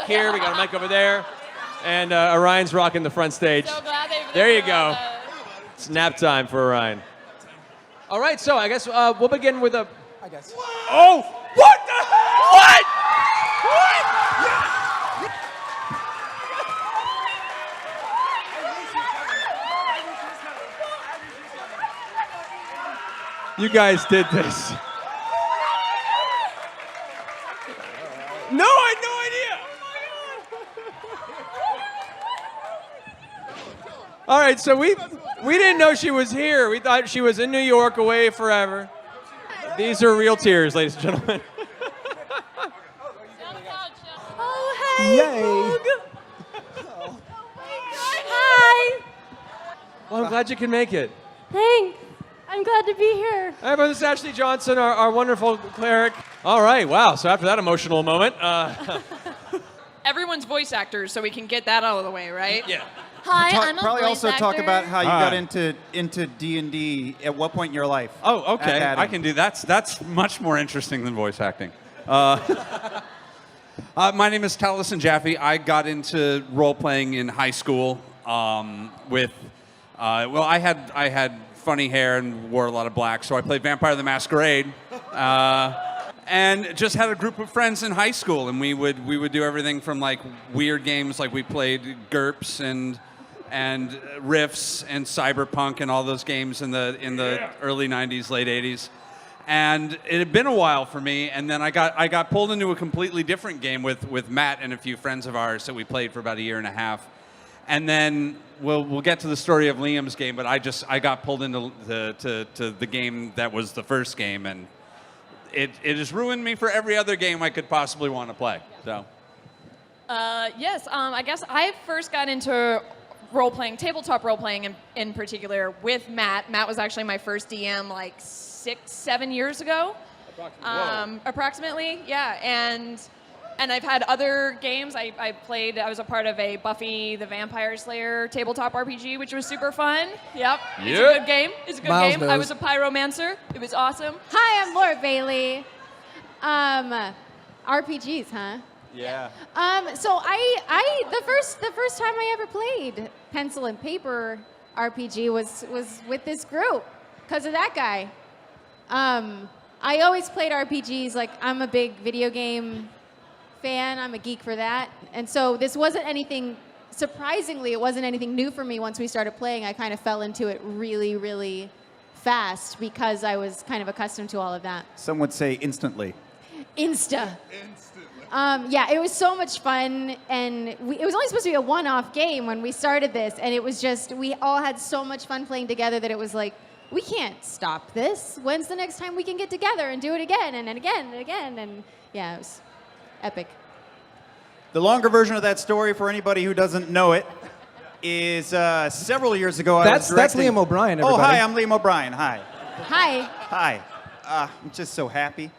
mic here. We got a mic over there. And Orion's rocking the front stage. So glad there you go. It's nap time for Orion. All right, so I guess we'll begin with a... I guess. Oh! What the hell? What? What? You guys did this. No, I had no idea. All right, so we didn't know she was here. We thought she was in New York, away forever. These are real tears, ladies and gentlemen. Oh, hey, Yay. Boog. Hi. Well, I'm glad you can make it. Thanks. I'm glad to be here. Hi, everyone. This is Ashley Johnson, our wonderful cleric. All right, wow. So after that emotional moment, Everyone's voice actors, so we can get that out of the way, right? yeah. Hi, I'm a Probably voice also actor. talk about how you Hi. got into D&D at what point in your life. Oh, okay. At I can do that. That's much more interesting than voice acting. My name is Taliesin Jaffe. I got into role playing in high school with. I had funny hair and wore a lot of black, so I played Vampire the Masquerade. And just had a group of friends in high school, and we would do everything from like weird games, like we played GURPS and Riffs and Cyberpunk and all those games in the early '90s, late '80s. And it had been a while for me, and then I got pulled into a completely different game with Matt and a few friends of ours that we played for about a year and a half. And then we'll get to the story of Liam's game, but I got pulled into the game that was the first game, and it has ruined me for every other game I could possibly want to play. So. Yes, I guess I first got into role-playing, tabletop role-playing in particular, with Matt. Matt was actually my first DM like 6-7 years ago. Approximately, yeah. And I've had other games. I was a part of a Buffy the Vampire Slayer tabletop RPG, which was super fun. Yep. It's a good game. It's a good Miles game. knows. I was a pyromancer. It was awesome. Hi, I'm Laura Bailey. RPGs, huh? Yeah. So I the first time I ever played pencil and paper RPG was with this group because of that guy. I always played RPGs. Like, I'm a big video game fan. I'm a geek for that. And so this wasn't anything, surprisingly, it wasn't anything new for me once we started playing. I kind of fell into it really, really fast because I was kind of accustomed to all of that. Some would say instantly. Instantly. Yeah, it was so much fun, and it was only supposed to be a one-off game when we started this, and it was just, we all had so much fun playing together that it was like, we can't stop this. When's the next time we can get together and do it again, and then again, and again, and yeah, it was epic. The longer version of that story, for anybody who doesn't know it, is several years ago That's directing... Liam O'Brien, everybody. Oh, hi, I'm Liam O'Brien. Hi. Hi. Hi. I'm just so happy.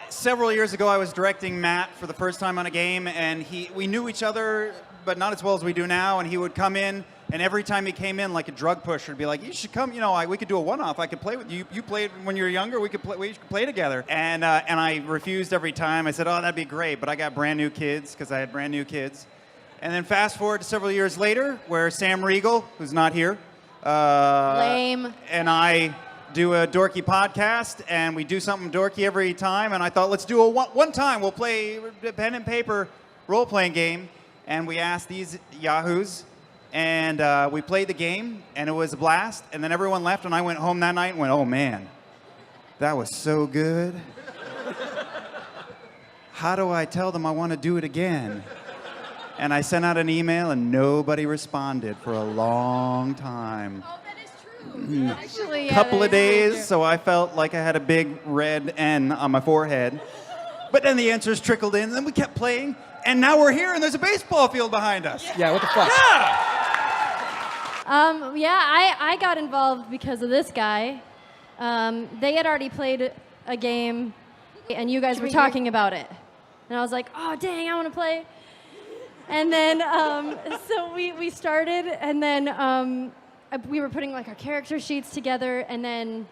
Several years ago, I was directing Matt for the first time on a game, and we knew each other, but not as well as we do now, and he would come in, and every time he came in, like a drug pusher, would be like, you should come, we could do a one-off. I could play with you. You played when you were younger. We should play together. And I refused every time. I said, oh, that'd be great, but I got brand new kids, because I had brand new kids. And then fast forward to several years later, where Sam Riegel, who's not here, Lame. and I do a dorky podcast, and we do something dorky every time, and I thought, let's do one time. We'll play a pen and paper role-playing game, and we asked these yahoos, and we played the game, and it was a blast, and then everyone left, and I went home that night and went, oh, man, that was so good. How do I tell them I want to do it again? And I sent out an email, and nobody responded for a long time. Oh, that is true. Actually, yeah. Couple that of is really days, true. so I felt like I had a big red N on my forehead. But then the answers trickled in, and then we kept playing, and now we're here, and there's a baseball field behind us. Yeah, what the fuck? I got involved because of this guy. They had already played a game, and you guys were talking about it. And I was like, oh, dang, I want to play. And then, so we started, and then we were putting like our character sheets together, and then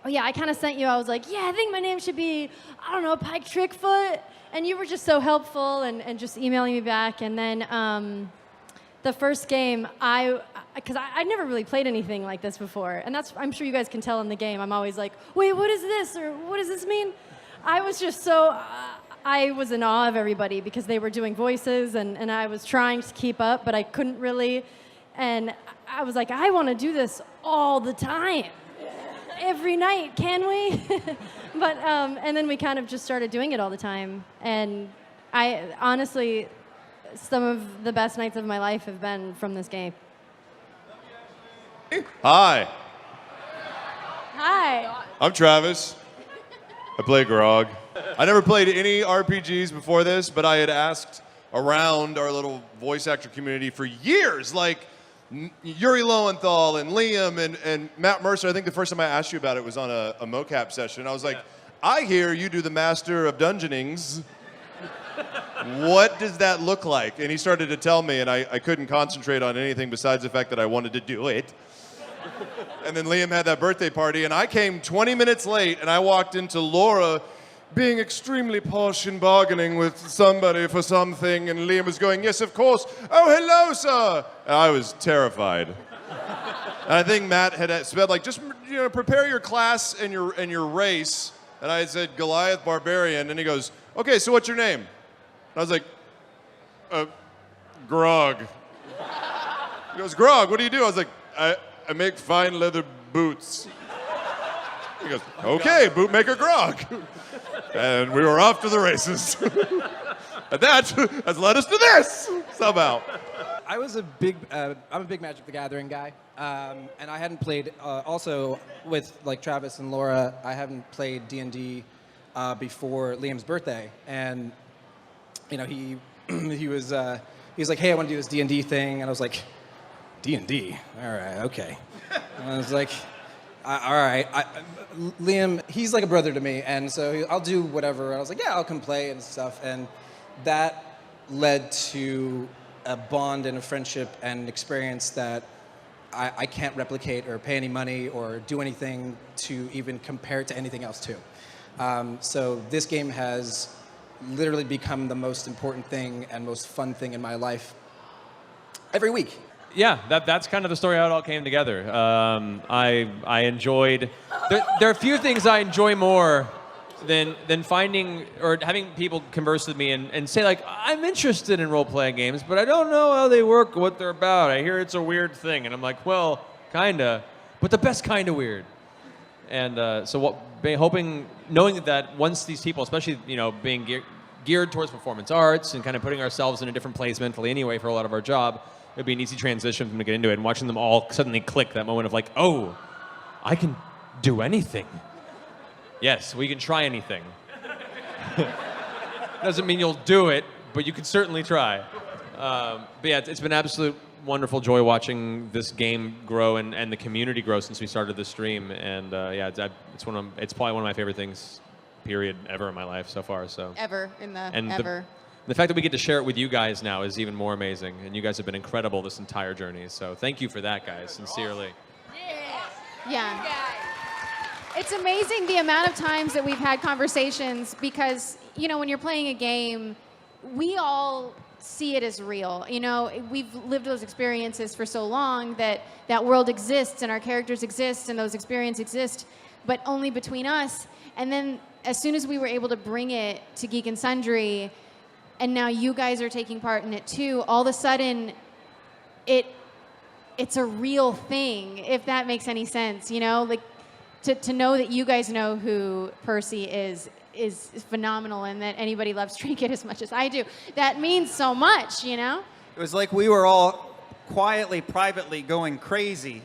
oh yeah, I kind of sent you. I was like, yeah, I think my name should be, I don't know, Pike Trickfoot. And you were just so helpful and just emailing me back. And then the first game, because I'd never really played anything like this before. And I'm sure you guys can tell in the game, I'm always like, wait, what is this? Or what does this mean? I was just so, I was in awe of everybody because they were doing voices and I was trying to keep up, but I couldn't really. And I was like, I want to do this all the time. Every night, can we? But, and then we kind of just started doing it all the time. And I, honestly, some of the best nights of my life have been from this game. Hi, Hi. I'm Travis. I play Grog. I never played any RPGs before this, but I had asked around our little voice actor community for years, like Yuri Lowenthal and Liam and Matt Mercer. I think the first time I asked you about it was on a mocap session. I was like, I hear you do the Master of Dungeonings. What does that look like? And he started to tell me, and I couldn't concentrate on anything besides the fact that I wanted to do it. And then Liam had that birthday party, and I came 20 minutes late, and I walked into Laura being extremely posh and bargaining with somebody for something, and Liam was going, yes, of course. Oh, hello, sir. And I was terrified. And I think Matt had said, like, just prepare your class and your race. And I had said Goliath Barbarian, and he goes, okay, so what's your name? And I was like, Grog. He goes, Grog, what do you do? I was like, I make fine leather boots. He goes, okay, bootmaker Grog. And we were off to the races. And that has led us to this, somehow. I'm a big Magic the Gathering guy. And I hadn't played, also with like Travis and Laura, I haven't played D&D before Liam's birthday. And, he was like, hey, I want to do this D&D thing. And I was like, D&D? All right, okay. And I was like, all right. Liam, he's like a brother to me, and so I'll do whatever. And I was like, yeah, I'll come play and stuff. And that led to a bond and a friendship and experience that I can't replicate or pay any money or do anything to even compare to anything else to. So this game has literally become the most important thing and most fun thing in my life every week. Yeah, that's kind of the story how it all came together. I enjoyed. There are a few things I enjoy more than finding or having people converse with me and say like, I'm interested in role-playing games, but I don't know how they work, what they're about. I hear it's a weird thing, and I'm like, well, kinda, but the best kind of weird. And knowing that once these people, especially being geared towards performance arts and kind of putting ourselves in a different place mentally anyway for a lot of our job. It'd be an easy transition for them to get into it, and watching them all suddenly click that moment of like, oh, I can do anything. Yes, we can try anything. Doesn't mean you'll do it, but you can certainly try. But yeah, it's been absolute wonderful joy watching this game grow and the community grow since we started the stream. And yeah, it's probably one of my favorite things, period, ever in my life so far. So Ever. The fact that we get to share it with you guys now is even more amazing, and you guys have been incredible this entire journey. So thank you for that, guys, sincerely. Yeah. It's amazing the amount of times that we've had conversations because, when you're playing a game, we all see it as real. We've lived those experiences for so long that world exists and our characters exist and those experiences exist, but only between us. And then as soon as we were able to bring it to Geek and Sundry, and now you guys are taking part in it too, all of a sudden, it's a real thing, if that makes any sense, Like, to know that you guys know who Percy is phenomenal, and that anybody loves Trinket as much as I do. That means so much, It was like we were all quietly, privately going crazy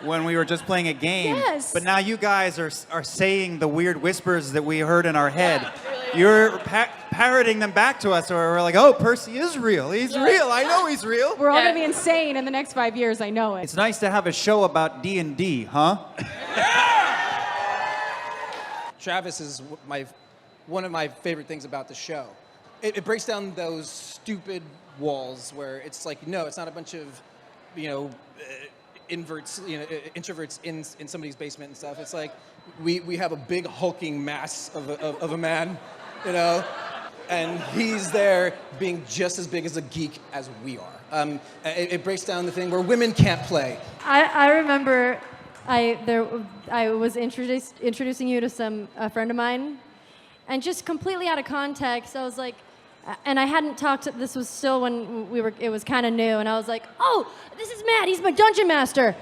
when we were just playing a game. Yes. But now you guys are saying the weird whispers that we heard in our head. You're parroting them back to us, or we're like, oh, Percy is real. He's real. I know he's real. We're all going to be insane in the next 5 years. I know it. It's nice to have a show about D&D, huh? Travis is one of my favorite things about the show. It breaks down those stupid walls where it's like, no, it's not a bunch of, inverts, introverts in somebody's basement and stuff. It's like we have a big hulking mass of a man, and he's there being just as big as a geek as we are. It breaks down the thing where women can't play. I remember I was introducing you to a friend of mine, and just completely out of context, I was like, and I hadn't talked to, this was still when it was kind of new, and I was like, oh, this is Matt, he's my dungeon master.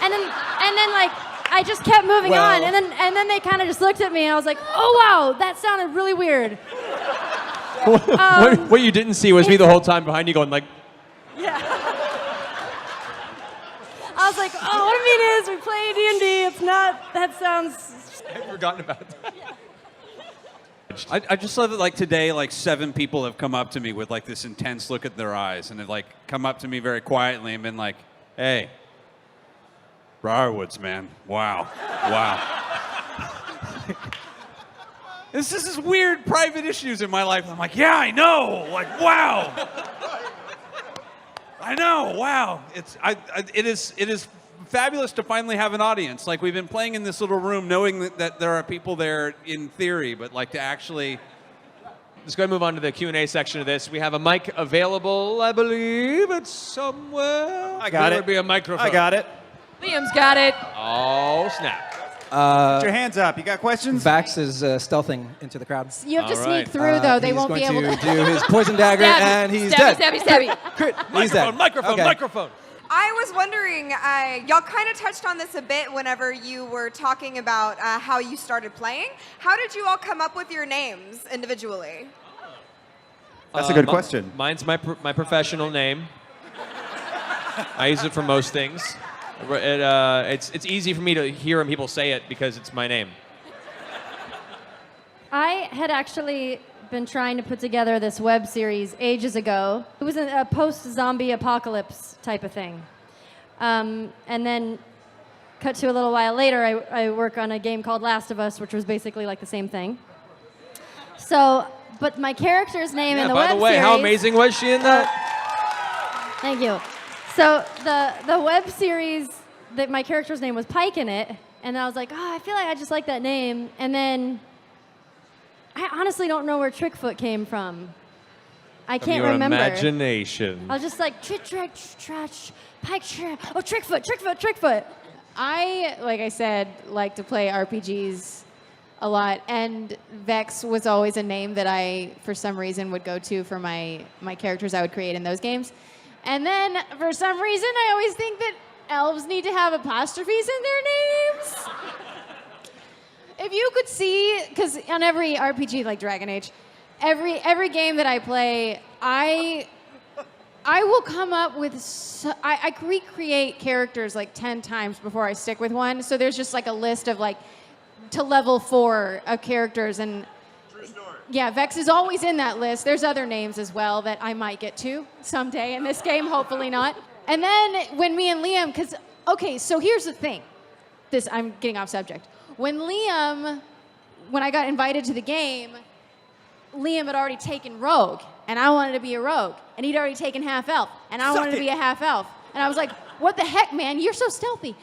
And then like, I just kept moving on, and then they kind of just looked at me, and I was like, oh wow, that sounded really weird. What you didn't see was me the whole time behind you going like, yeah. I was like, oh, what I mean is we play D&D, it's not, that sounds... I'd forgotten about that. I just love that, like, today, like, 7 people have come up to me with, like, this intense look at their eyes, and they've, like, come up to me very quietly and been like, hey, Briarwoods, man. Wow. This is weird private issues in my life. I'm like, yeah, I know. Like, wow. I know. Wow. It is fabulous to finally have an audience. Like, we've been playing in this little room knowing that there are people there in theory, but like to actually... Let's go ahead and move on to the Q&A section of this. We have a mic available, I believe it's somewhere. I got there it. would be a microphone. I got it. Liam's got it. Oh, snap. Put your hands up. You got questions? Vax is stealthing into the crowd. You have to All sneak right. through, though. They won't be able He's going to do his poison dagger, Stabby, and he's stabby, dead. Stabby. Crit. He's dead. Microphone. I was wondering, y'all kind of touched on this a bit whenever you were talking about how you started playing. How did you all come up with your names individually? That's a good question. Mine's my professional name. I use it for most things. It's easy for me to hear when people say it because it's my name. I had actually been trying to put together this web series ages ago. It was a post-zombie apocalypse type of thing. And then, cut to a little while later, I work on a game called Last of Us, which was basically like the same thing. So, but my character's name in the web series... By the way, how amazing was she in that? Thank you. So the web series, my character's name was Pike in it, and I was like, oh, I feel like I just like that name. And then I honestly don't know where Trickfoot came from. I can't remember. Imagination. I was just like, Pike, oh, Trickfoot. I, like I said, like to play RPGs a lot, and Vex was always a name that I, for some reason, would go to for my characters I would create in those games. And then, for some reason, I always think that elves need to have apostrophes in their names. If you could see, because on every RPG like Dragon Age, every game that I play, I will come up with, I recreate characters like 10 times before I stick with one. So there's just like a list of like, to level 4 of characters. And yeah, Vex is always in that list. There's other names as well that I might get to someday in this game, hopefully not. And then when me and Liam, because, okay, so here's the thing. I'm getting off subject. When I got invited to the game, Liam had already taken Rogue, and I wanted to be a Rogue. And he'd already taken Half Elf, and I wanted to be a Half Elf. And I was like, what the heck, man? You're so stealthy.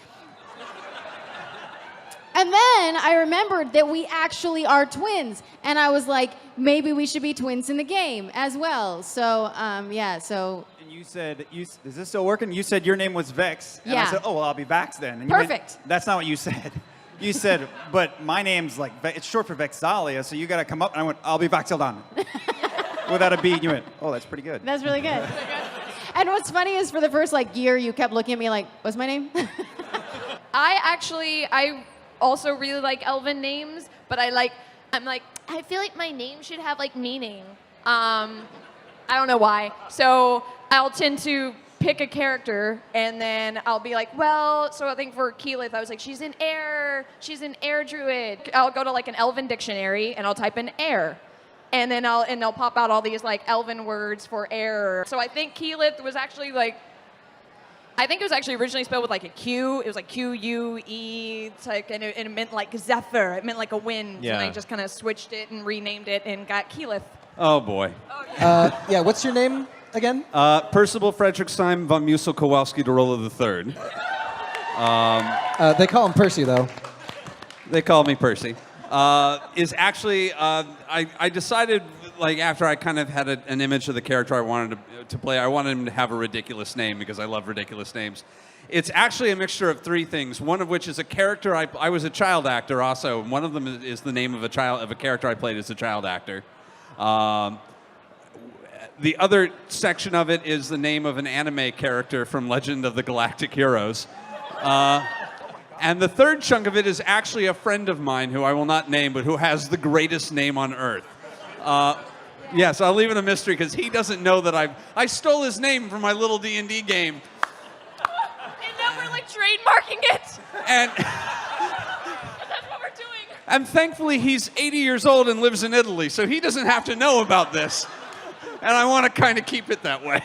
And then I remembered that we actually are twins. And I was like, maybe we should be twins in the game as well. So, yeah, so. And you said, is this still working? You said your name was Vex. And Yeah. I said, oh, well, I'll be Vax then. And Perfect. That's not what you said. You said, but my name's like, it's short for Vexalia, so you got to come up. And I went, I'll be Vaxildon. Without a B. And you went, oh, that's pretty good. That's really good. And what's funny is for the first year, you kept looking at me like, what's my name? I also really like elven names, but I'm like, I feel like my name should have meaning. I don't know why. So I'll tend to pick a character, and then I'll be like, well, so I think for Keyleth, I was like, she's an air druid. I'll go to an elven dictionary, and I'll type in air. And then they'll pop out all these elven words for air. So I think Keyleth was actually I think it was actually originally spelled with a Q. It was Q-U-E. It's and it meant zephyr. It meant a wind. Yeah. And I just kind of switched it and renamed it and got Keyleth. Oh, boy. Yeah, what's your name again? Percival Fredericksheim von Musel Kowalski Dorola III. They call him Percy, though. They call me Percy. Is actually, I decided, like, after I kind of had an image of the character I wanted to play, I wanted him to have a ridiculous name because I love ridiculous names. It's actually a mixture of three things, one of which is a character. I was a child actor also. One of them is the name of a character I played as a child actor. The other section of it is the name of an anime character from Legend of the Galactic Heroes. And the third chunk of it is actually a friend of mine who I will not name, but who has the greatest name on Earth. Yes, I'll leave it a mystery because he doesn't know that I stole his name from my little D&D game. And now we're like trademarking it. And That's what we're doing. And thankfully, he's 80 years old and lives in Italy, so he doesn't have to know about this. And I want to kind of keep it that way.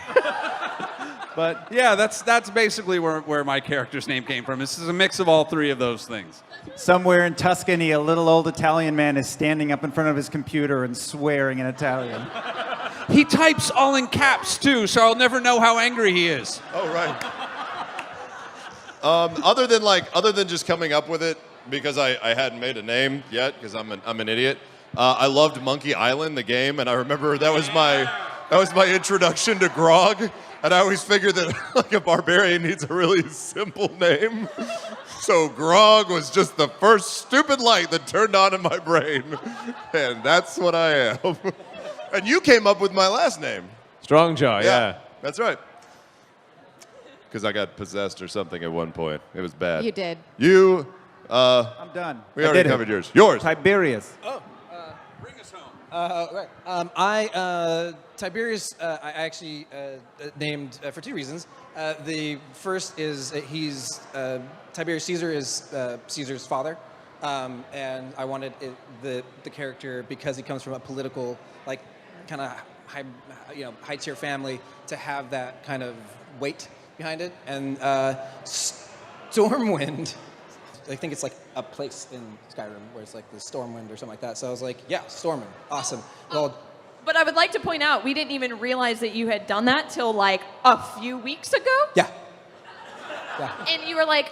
But yeah, that's basically where my character's name came from. This is a mix of all three of those things. Somewhere in Tuscany, a little old Italian man is standing up in front of his computer and swearing in Italian. He types all in caps, too, so I'll never know how angry he is. Oh, right. Other than just coming up with it, because I hadn't made a name yet, because I'm an idiot, I loved Monkey Island, the game, and I remember that was my introduction to Grog, and I always figured that like a barbarian needs a really simple name. So Grog was just the first stupid light that turned on in my brain, and that's what I am. And you came up with my last name. Strongjaw, yeah. That's right. Because I got possessed or something at one point. It was bad. You did. You, I'm done. we already covered yours. Yours. Tiberius. Bring us home. Right. Tiberius, I actually named for two reasons. The first is Tiberius Caesar is Caesar's father, and I wanted the character, because he comes from a political, like, kind of high tier family, to have that kind of weight behind it. And Stormwind, I think it's like a place in Skyrim where it's like the Stormwind or something like that. So I was like, yeah, Stormwind, awesome. But I would like to point out, we didn't even realize that you had done that till like a few weeks ago. Yeah. And you were like,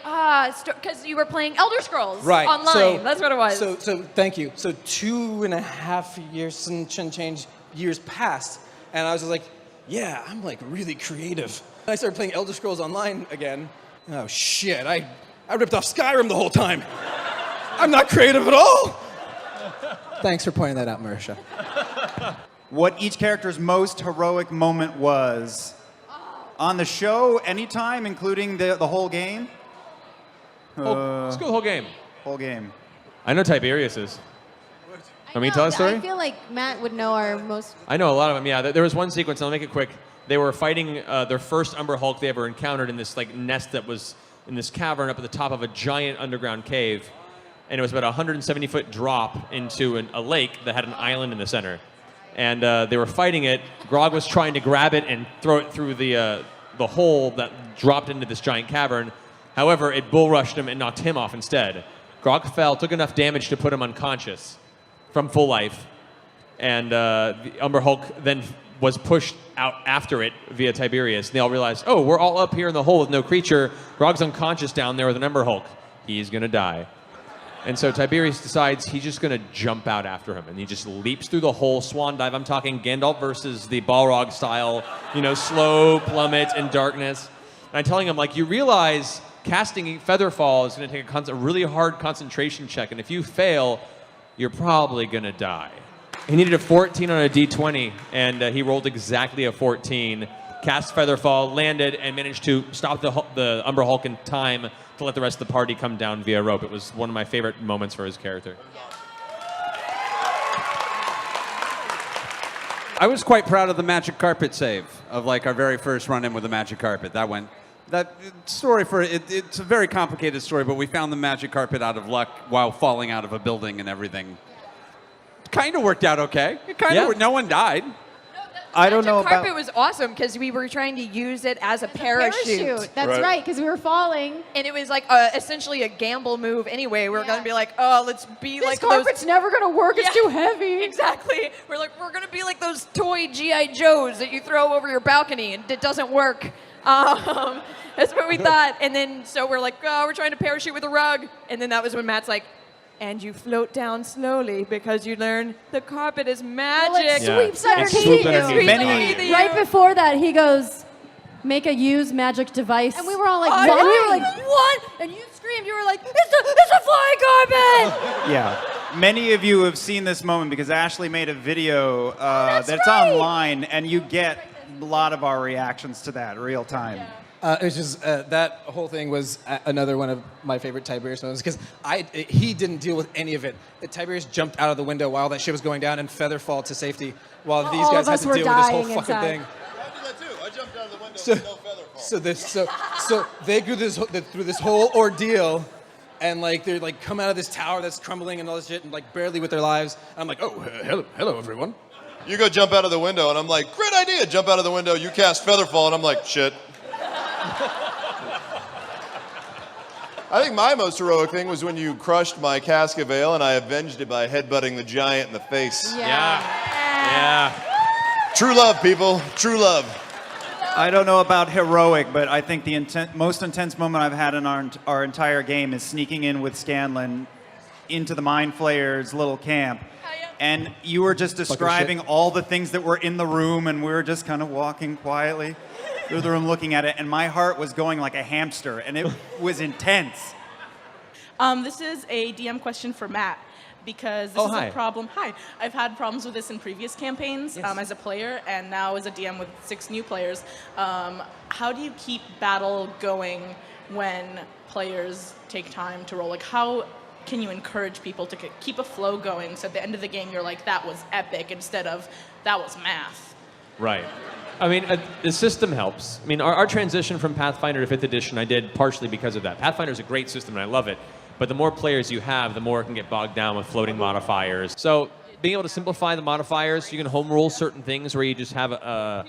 because you were playing Elder Scrolls Right. online. So, That's what it was. So thank you. So 2.5 years and change years passed, and I was just like, yeah, I'm like really creative. I started playing Elder Scrolls Online again. Oh shit, I ripped off Skyrim the whole time. I'm not creative at all. Thanks for pointing that out, Marisha. What each character's most heroic moment was. On the show, anytime, including the whole game? Let's go the whole game. Whole game. I know Tiberius's. Want me to tell a story? I feel like Matt would know our most. I know a lot of them, yeah. There was one sequence, and I'll make it quick. They were fighting their first Umber Hulk they ever encountered in this like nest that was in this cavern up at the top of a giant underground cave. And it was about a 170-foot drop into a lake that had an island in the center. And they were fighting it. Grog was trying to grab it and throw it through the hole that dropped into this giant cavern. However, it bull rushed him and knocked him off instead. Grog fell, took enough damage to put him unconscious from full life. And the Umber Hulk then was pushed out after it via Tiberius. And they all realized, oh, we're all up here in the hole with no creature. Grog's unconscious down there with an Umber Hulk. He's going to die. And so Tiberius decides he's just going to jump out after him. And he just leaps through the whole swan dive. I'm talking Gandalf versus the Balrog style, slow plummet in darkness. And I'm telling him, like, you realize casting Featherfall is going to take a really hard concentration check. And if you fail, you're probably going to die. He needed a 14 on a D20, and he rolled exactly a 14. Cast Featherfall, landed, and managed to stop the Umber Hulk in time to let the rest of the party come down via rope. It was one of my favorite moments for his character. I was quite proud of the magic carpet save of like our very first run-in with the magic carpet. That story it's a very complicated story, but we found the magic carpet out of luck while falling out of a building and everything. Kind of worked out okay. No one died. I don't know about. Carpet was awesome because we were trying to use it as a parachute. That's right, because we were falling. And it was like essentially a gamble move anyway. We were going to be like, let's be this like carpet's never going to work. It's too heavy. Exactly. We're going to be like those toy G.I. Joes that you throw over your balcony and it doesn't work. That's what we thought. And then so we're like, oh, we're trying to parachute with a rug. And then that was when Matt's like, and you float down slowly because you learn the carpet is magic. Well, it sweeps Yeah. underneath It swooped you. underneath. Many- Right before that, he goes, make a use magic device. And we were all like, And what? we were like, what? And you screamed. You were like, it's a flying carpet. Yeah. Many of you have seen this moment because Ashley made a video that's that's right. online, and you get a lot of our reactions to that real time. It was just that whole thing was another one of my favorite Tiberius moments because he didn't deal with any of it. Tiberius jumped out of the window while that shit was going down and featherfall to safety, while these all guys of had us to were deal with this whole dying fucking inside. thing. I did that too. I jumped out of the window So- with no feather fall. So they go through this whole ordeal, and like they're like come out of this tower that's crumbling and all this shit, and like barely with their lives. And I'm like, oh, hello everyone. You go jump out of the window, and I'm like, great idea. Jump out of the window. You cast Featherfall, and I'm like, shit. I think my most heroic thing was when you crushed my cask of ale, and I avenged it by headbutting the giant in the face. Yeah. True love, people. True love. I don't know about heroic, but I think the most intense moment I've had in our entire game is sneaking in with Scanlan into the Mind Flayers little camp. And you were just describing all the things that were in the room, and we were just kind of walking quietly through the room looking at it, and my heart was going like a hamster, and it was intense. This is a DM question for Matt, because this is hi. a problem. Hi. I've had problems with this in previous campaigns as a player, and now as a DM with 6 new players. How do you keep battle going when players take time to roll? Like, how can you encourage people to keep a flow going so at the end of the game you're like, that was epic, instead of, that was math? Right. I mean, the system helps. I mean, our transition from Pathfinder to 5th edition, I did partially because of that. Pathfinder is a great system, and I love it. But the more players you have, the more it can get bogged down with floating modifiers. So being able to simplify the modifiers, you can home rule certain things where you just have a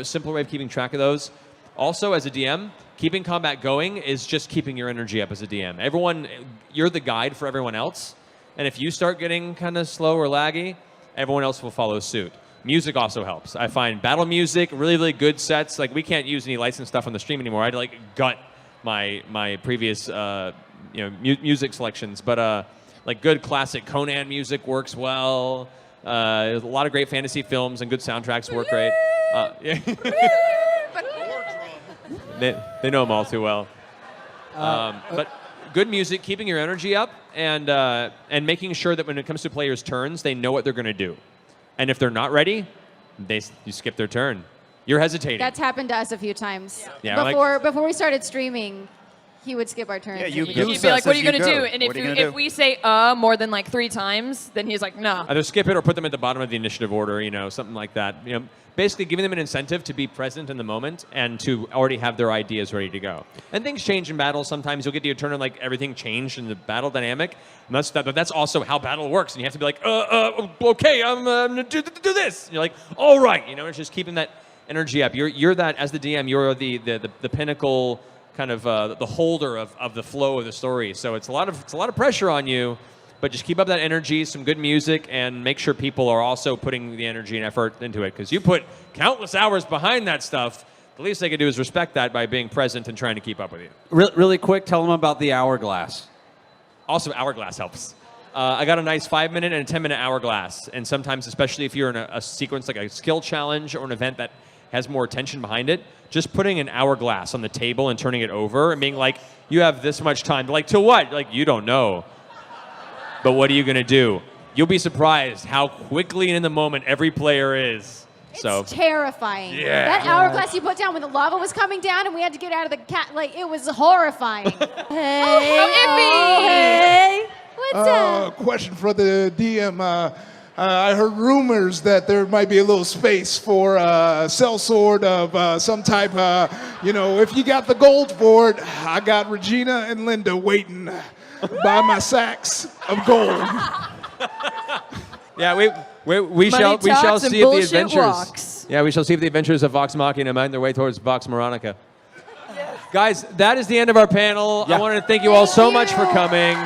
simpler way of keeping track of those. Also, as a DM, keeping combat going is just keeping your energy up as a DM. You're the guide for everyone else. And if you start getting kind of slow or laggy, everyone else will follow suit. Music also helps. I find battle music, really, really good sets. Like, we can't use any licensed stuff on the stream anymore. I had to, like, gut my previous, music selections. But, like, good classic Conan music works well. There's a lot of great fantasy films and good soundtracks work great. They know them all too well. But good music, keeping your energy up, and making sure that when it comes to players' turns, they know what they're going to do. And if they're not ready, you skip their turn. You're hesitating. That's happened to us a few times. Yeah, before we started streaming, he would skip our turns. Yeah, you and goose He'd be like, us what are as you going to go. do? And What are you gonna if do? we say more than like 3 times, then he's like, no. Either skip it or put them at the bottom of the initiative order, something like that. Basically giving them an incentive to be present in the moment and to already have their ideas ready to go. And things change in battle. Sometimes you'll get to your turn and like everything changed in the battle dynamic. And but that's also how battle works. And you have to be like, okay, I'm gonna do this. And you're like, all right, it's just keeping that energy up. You're that, as the DM, you're the pinnacle kind of the holder of the flow of the story. So it's a lot of pressure on you. But just keep up that energy, some good music, and make sure people are also putting the energy and effort into it. Because you put countless hours behind that stuff, the least they can do is respect that by being present and trying to keep up with you. Really quick, tell them about the hourglass. Also, hourglass helps. I got a nice 5-minute and a 10-minute hourglass. And sometimes, especially if you're in a sequence like a skill challenge or an event that has more tension behind it, just putting an hourglass on the table and turning it over and being like, you have this much time. Like, to what? Like, you don't know. But what are you going to do? You'll be surprised how quickly and in the moment every player is. It's terrifying. Yeah. That hourglass you put down when the lava was coming down and we had to get out of the cat, like, it was horrifying. Hey. What's up? Question for the DM. I heard rumors that there might be a little space for a sellsword of some type. If you got the gold for it, I got Regina and Linda waiting by my sacks of gold. Yeah, we shall see if the adventures. Yeah, we shall see if the adventures of Vox Machina mind their way towards Vox Moronica. Guys, that is the end of our panel. I want to thank you all so much for coming.